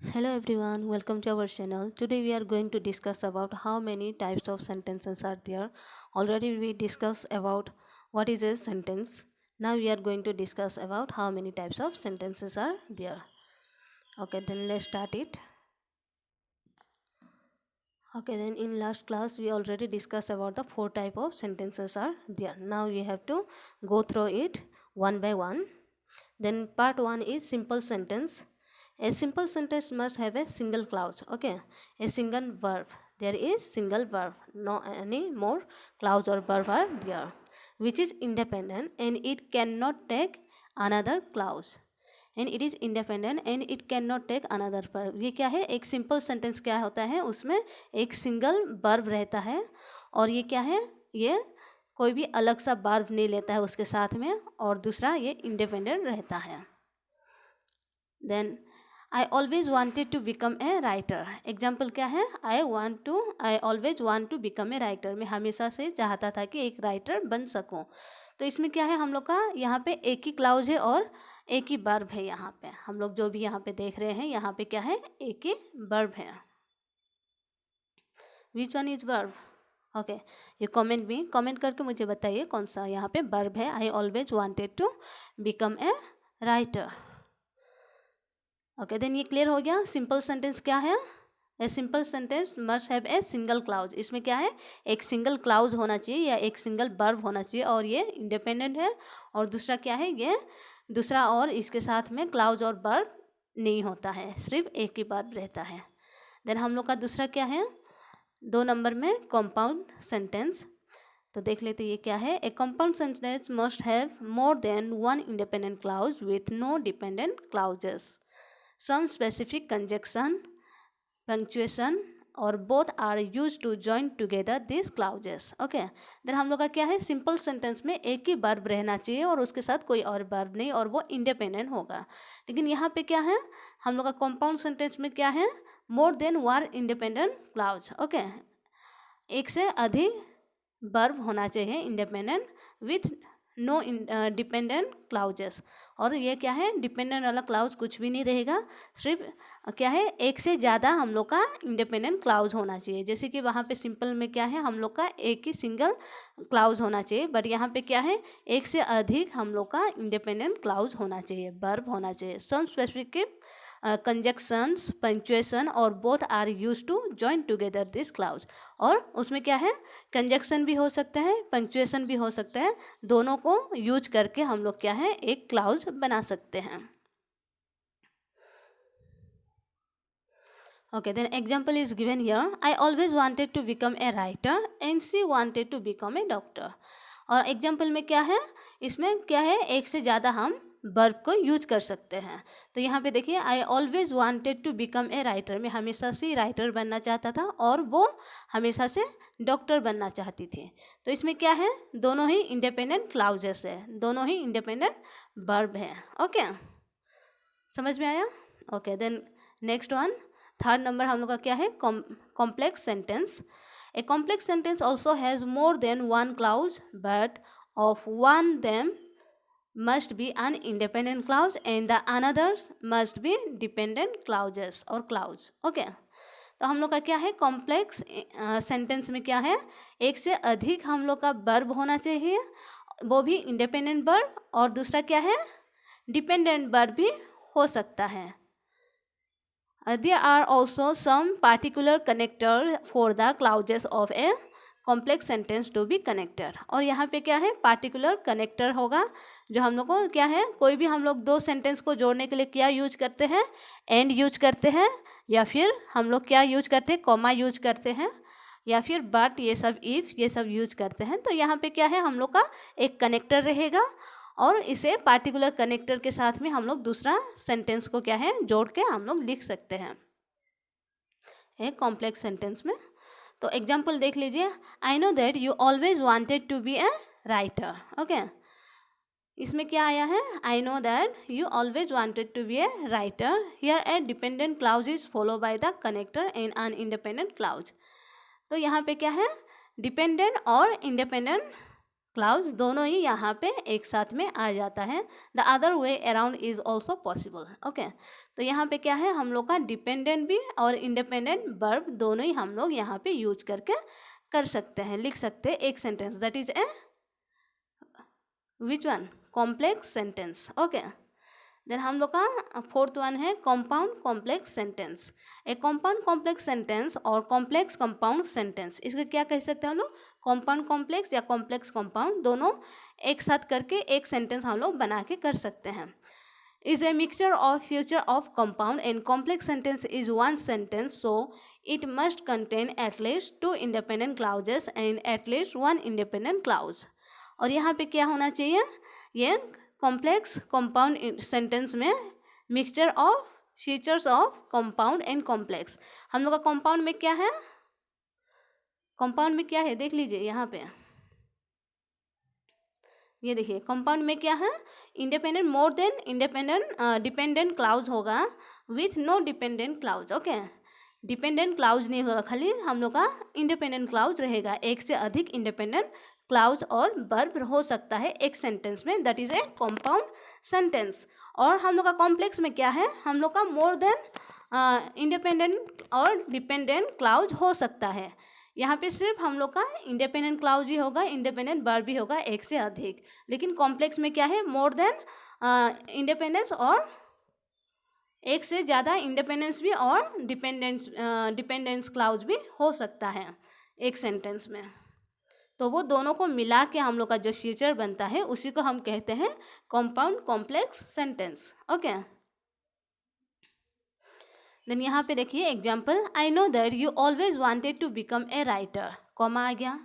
Hello everyone, welcome to our channel. Today we are going to discuss about how many types of sentences are there. Already we discussed about what is a sentence. Now we are going to discuss about how many types of sentences are there. Okay, then let's start it. Okay, then in last class we already discussed about the four type of sentences are there. Now we have to go through it one by one. Then part 1 is simple sentence. A simple sentence must have a single clause. Okay, a single verb. There is single verb. No any more clause or verb are there, which is independent and it cannot take another clause. And it is independent and it can not take another verb. ये क्या है, एक simple sentence क्या होता है, उसमें एक single verb रहता है और ये क्या है, ये कोई भी अलग सा वर्ब नहीं लेता है उसके साथ में, और दूसरा ये इंडिपेंडेंट रहता है. Then I always wanted to become a writer. Example क्या है, I always want to become a writer. मैं हमेशा से चाहता था कि एक राइटर बन सकूं. तो इसमें क्या है, हम लोग का यहाँ पे एक ही क्लाउज है और एक ही वर्ब है. यहाँ पे हम लोग जो भी यहाँ पे देख रहे हैं, यहाँ पे क्या है, एक ही वर्ब है. Which one is verb? Okay, ये कमेंट करके मुझे बताइए कौन सा यहाँ पे वर्ब है. I always wanted to become a writer. Okay, then ये क्लियर हो गया. सिंपल सेंटेंस क्या है, a simple sentence must have a single clause. इसमें क्या है, एक सिंगल क्लाउज होना चाहिए या एक सिंगल वर्ब होना चाहिए और ये इंडिपेंडेंट है. और दूसरा क्या है, ये दूसरा और इसके साथ में क्लाउज और वर्ब नहीं होता है, सिर्फ एक ही वर्ब रहता है. देन हम लोग का दूसरा क्या है, 2 नंबर में कंपाउंड सेंटेंस. तो देख लेते ये क्या है. A compound sentence must have more than one independent clause with no dependent clauses. Some specific conjunction, punctuation और both are use to join together this clauses. Okay, then हम लोग का क्या है, सिंपल सेंटेंस में एक ही वर्ब रहना चाहिए और उसके साथ कोई और वर्ब नहीं, और वो इंडिपेंडेंट होगा. लेकिन यहाँ पे क्या है, हम लोग का कंपाउंड सेंटेंस में क्या है, more than one independent clause. Okay, एक से अधिक वर्ब होना चाहिए independent with no dependent clauses. और ये क्या है, डिपेंडेंट वाला क्लाउज कुछ भी नहीं रहेगा, सिर्फ क्या है, एक से ज़्यादा हम लोग का इंडिपेंडेंट क्लाउज होना चाहिए. जैसे कि वहाँ पे सिंपल में क्या है, हम लोग का एक ही सिंगल क्लाउज होना चाहिए, बट यहाँ पे क्या है, एक से अधिक हम लोग का इंडिपेंडेंट क्लाउज होना चाहिए, वर्ब होना चाहिए. सम स्पेसिफिक कंजक्शंस, पंक्चुएशन और both are use to join together this clause. और उसमें क्या है, कंजक्शन भी हो सकता है, पंक्चुएशन भी हो सकता है, दोनों को यूज करके हम लोग क्या है, एक क्लाउज बना सकते हैं. Okay, then example is given here. I always wanted to become a writer and she wanted to become a doctor. और एग्जाम्पल में क्या है, इसमें क्या है, एक से ज़्यादा हम वर्ब को यूज कर सकते हैं. तो यहाँ पे देखिए, I always wanted to become a writer. मैं हमेशा से राइटर बनना चाहता था और वो हमेशा से डॉक्टर बनना चाहती थी. तो इसमें क्या है, दोनों ही इंडिपेंडेंट क्लाउजेस है, दोनों ही इंडिपेंडेंट वर्ब है. ओके, समझ में आया. Okay, then next one, third number हम लोग का क्या है, complex sentence. A complex sentence also has more than one clause but of one them must be an independent clause and the others must be dependent clauses or clause. Okay, तो हम लोग का क्या है, कॉम्प्लेक्स सेंटेंस में क्या है, एक से अधिक हम लोग का वर्ब होना चाहिए, वो भी इंडिपेंडेंट वर्ब, और दूसरा क्या है, डिपेंडेंट वर्ब भी हो सकता है. There are also some particular connector for the clauses of a complex sentence to be connected. और यहाँ पे क्या है, पार्टिकुलर कनेक्टर होगा, जो हम लोग को क्या है, कोई भी हम लोग दो सेंटेंस को जोड़ने के लिए क्या यूज करते हैं, एंड यूज करते हैं, या फिर हम लोग क्या यूज करते हैं, कॉमा यूज करते हैं, या फिर बट, ये सब इफ, ये सब यूज करते हैं. तो यहाँ पे क्या है, हम लोग का एक कनेक्टर रहेगा और इसे पार्टिकुलर कनेक्टर के साथ में हम लोग दूसरा सेंटेंस को क्या है, जोड़ के हम लोग लिख सकते हैं एक कॉम्प्लेक्स सेंटेंस में. तो एग्जाम्पल देख लीजिए. I know that you always wanted to be a writer. Okay, इसमें क्या आया है, I know that you always wanted to be a writer. Here a dependent clause is follow by the connector and an independent clause. तो यहाँ पे क्या है, dependent और इंडिपेंडेंट क्लाउड्स दोनों ही यहाँ पे एक साथ में आ जाता है. The other way around is also possible. Okay, तो यहाँ पे क्या है, हम लोग का डिपेंडेंट भी और इंडिपेंडेंट वर्ब दोनों ही हम लोग यहाँ पे यूज करके कर सकते हैं, लिख सकते हैं एक sentence. That is a which one, complex sentence. Okay, then हम लोग का फोर्थ वन है compound complex sentence. A compound complex sentence और कॉम्प्लेक्स कंपाउंड सेंटेंस, इसको क्या कह सकते हैं हम लोग, कंपाउंड कॉम्प्लेक्स या कॉम्प्लेक्स कंपाउंड, दोनों एक साथ करके एक सेंटेंस हम लोग बना के कर सकते हैं. Is a mixture of future of compound and complex sentence is one sentence, so it must contain at least 2 independent clauses and at least 1 independent clause. और यहाँ पे क्या होना चाहिए, ये कॉम्प्लेक्स कंपाउंड सेंटेंस में mixture of features of compound and complex. हम लोग का कंपाउंड में क्या है, कंपाउंड में क्या है देख लीजिए यहाँ पे, ये देखिए कंपाउंड में क्या है, independent more than independent dependent clause होगा with no dependent clause. Okay, dependent clause नहीं होगा, खाली हम लोग का इंडिपेंडेंट क्लाउज रहेगा. एक से अधिक इंडिपेंडेंट क्लाउज और वर्ब हो सकता है एक सेंटेंस में, that is A compound sentence. और हम लोग का कॉम्प्लेक्स में क्या है, हम लोग का मोर देन इंडिपेंडेंट और डिपेंडेंट क्लाउज हो सकता है. यहाँ पे सिर्फ हम लोग का इंडिपेंडेंट क्लाउज ही होगा, इंडिपेंडेंट वर्ब भी होगा एक से अधिक. लेकिन कॉम्प्लेक्स में क्या है, मोर देन इंडिपेंडेंस और एक से ज़्यादा इंडिपेंडेंस भी और डिपेंडेंस क्लाउज भी हो सकता है एक सेंटेंस में. तो वो दोनों को मिला के हम लोग का जो फ्यूचर बनता है उसी को हम कहते हैं compound complex sentence. Okay, then यहाँ पे देखिए example, I know that you always wanted to become a writer, comma आ गया,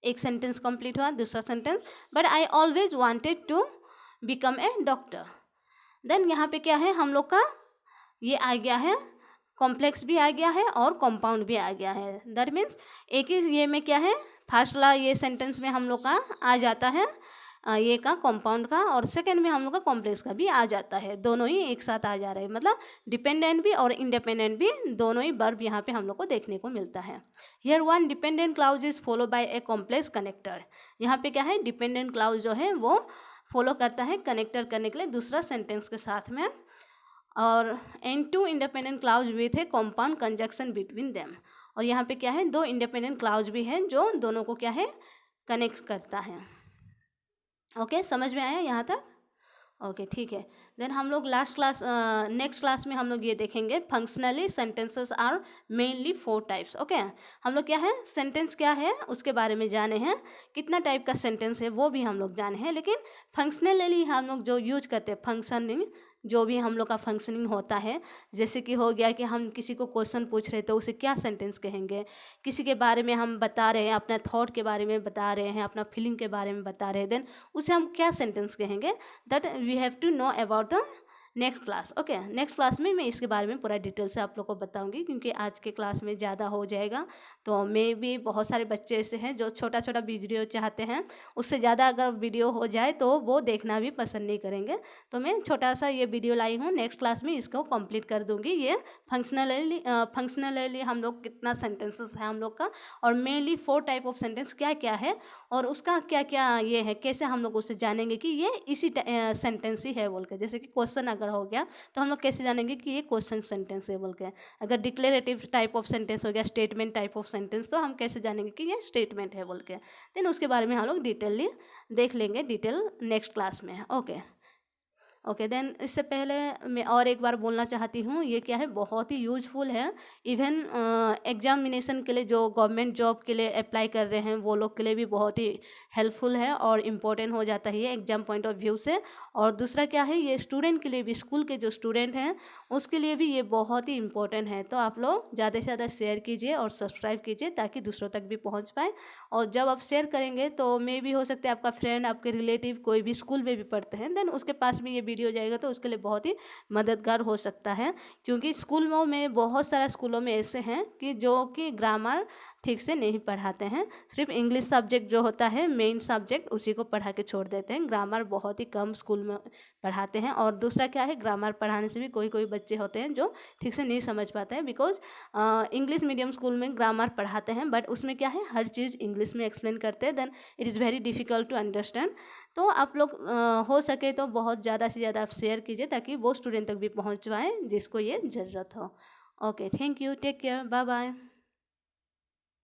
एक सेंटेंस कंप्लीट हुआ. दूसरा sentence, but I always wanted to become a doctor. Then यहाँ पे क्या है, हम लोग का ये आ गया है, कॉम्प्लेक्स भी आ गया है और कंपाउंड भी आ गया है. दैट मीन्स एक ही ये में क्या है, फर्स्ट वाला ये सेंटेंस में हम लोग का आ जाता है ये का कंपाउंड का, और सेकंड में हम लोग का कॉम्प्लेक्स का भी आ जाता है. दोनों ही एक साथ आ जा रहे हैं, मतलब डिपेंडेंट भी और इंडिपेंडेंट भी दोनों ही वर्ब यहाँ पे हम लोग को देखने को मिलता है. Here one dependent clause is follow by a complex connector. यहाँ पे क्या है, डिपेंडेंट क्लाउज जो है वो फॉलो करता है कनेक्टर करने के लिए दूसरा सेंटेंस के साथ में, और and 2 independent clause with a compound conjunction between them. और यहाँ पे क्या है, 2 इंडिपेंडेंट क्लाउज भी हैं जो दोनों को क्या है, कनेक्ट करता है. ओके, समझ में आया यहाँ तक? ओके, ठीक है. देन हम लोग नेक्स्ट क्लास में हम लोग ये देखेंगे functionally sentences are mainly 4 types. Okay, हम लोग क्या है, सेंटेंस क्या है उसके बारे में जाने हैं, कितना टाइप का सेंटेंस है वो भी हम लोग जाने हैं. लेकिन फंक्शनली हम लोग जो यूज करते हैं, फंक्शनिंग जो भी हम लोग का फंक्शनिंग होता है, जैसे कि हो गया कि हम किसी को क्वेश्चन पूछ रहे तो उसे क्या सेंटेंस कहेंगे, किसी के बारे में हम बता रहे हैं, अपना थॉट के बारे में बता रहे हैं, अपना फीलिंग के बारे में बता रहे हैं, देन उसे हम क्या सेंटेंस कहेंगे, that we have to know about the next class. Okay, next class में मैं इसके बारे में पूरा डिटेल से आप लोग को बताऊंगी, क्योंकि आज के क्लास में ज़्यादा हो जाएगा. तो मैं भी बहुत सारे बच्चे ऐसे हैं जो छोटा छोटा वीडियो चाहते हैं, उससे ज़्यादा अगर वीडियो हो जाए तो वो देखना भी पसंद नहीं करेंगे. तो मैं छोटा सा ये वीडियो लाई हूँ, नेक्स्ट क्लास में इसको कंप्लीट कर दूँगी. ये फंक्शनली हम लोग कितना सेंटेंसेस है हम लोग का, और मेनली 4 टाइप ऑफ सेंटेंस क्या क्या है और उसका क्या क्या ये है, कैसे हम लोग उसे जानेंगे कि ये इसी सेंटेंस ही है बोल के. जैसे कि क्वेश्चन अगर हो गया तो हम लोग कैसे जानेंगे कि ये क्वेश्चन सेंटेंस है बोल के. अगर डिक्लेरेटिव टाइप ऑफ सेंटेंस हो गया, स्टेटमेंट टाइप ऑफ सेंटेंस, तो हम कैसे जानेंगे कि ये स्टेटमेंट है बोल के. देन उसके बारे में हम लोग डिटेलली देख लेंगे डिटेल नेक्स्ट क्लास में. ओके, देन इससे पहले मैं और एक बार बोलना चाहती हूँ, ये क्या है, बहुत ही यूजफुल है. इवन एग्जामिनेशन के लिए जो गवर्नमेंट जॉब के लिए अप्लाई कर रहे हैं वो लोग के लिए भी बहुत ही हेल्पफुल है और इम्पोर्टेंट हो जाता है ये एग्जाम पॉइंट ऑफ व्यू से. और दूसरा क्या है, ये स्टूडेंट के लिए भी, स्कूल के जो स्टूडेंट हैं उसके लिए भी ये बहुत ही इम्पोर्टेंट है. तो आप लोग ज़्यादा से ज़्यादा शेयर कीजिए और सब्सक्राइब कीजिए ताकि दूसरों तक भी पहुँच पाए. और जब आप शेयर करेंगे तो मे भी हो सकता है आपका फ्रेंड, आपके रिलेटिव कोई भी स्कूल में भी पढ़ते हैं, देन उसके पास भी ये वीडियो जाएगा तो उसके लिए बहुत ही मददगार हो सकता है, क्योंकि स्कूलों में बहुत सारा स्कूलों में ऐसे हैं कि जो कि ग्रामर ठीक से नहीं पढ़ाते हैं, सिर्फ इंग्लिश सब्जेक्ट जो होता है मेन सब्जेक्ट उसी को पढ़ा के छोड़ देते हैं, ग्रामर बहुत ही कम स्कूल में पढ़ाते हैं। और दूसरा क्या है, ग्रामर पढ़ाने से भी कोई कोई बच्चे होते हैं जो ठीक से नहीं समझ पाते हैं, बिकॉज इंग्लिश मीडियम स्कूल में ग्रामर पढ़ाते हैं बट उसमें क्या है, हर चीज़ इंग्लिश में एक्सप्लेन करते हैं, then it is very difficult to understand. तो आप लोग हो सके तो बहुत ज़्यादा से ज़्यादा आप शेयर कीजिए ताकि वो स्टूडेंट तक भी पहुँच पाए जिसको ये ज़रूरत हो। Okay, thank you, take care, bye bye.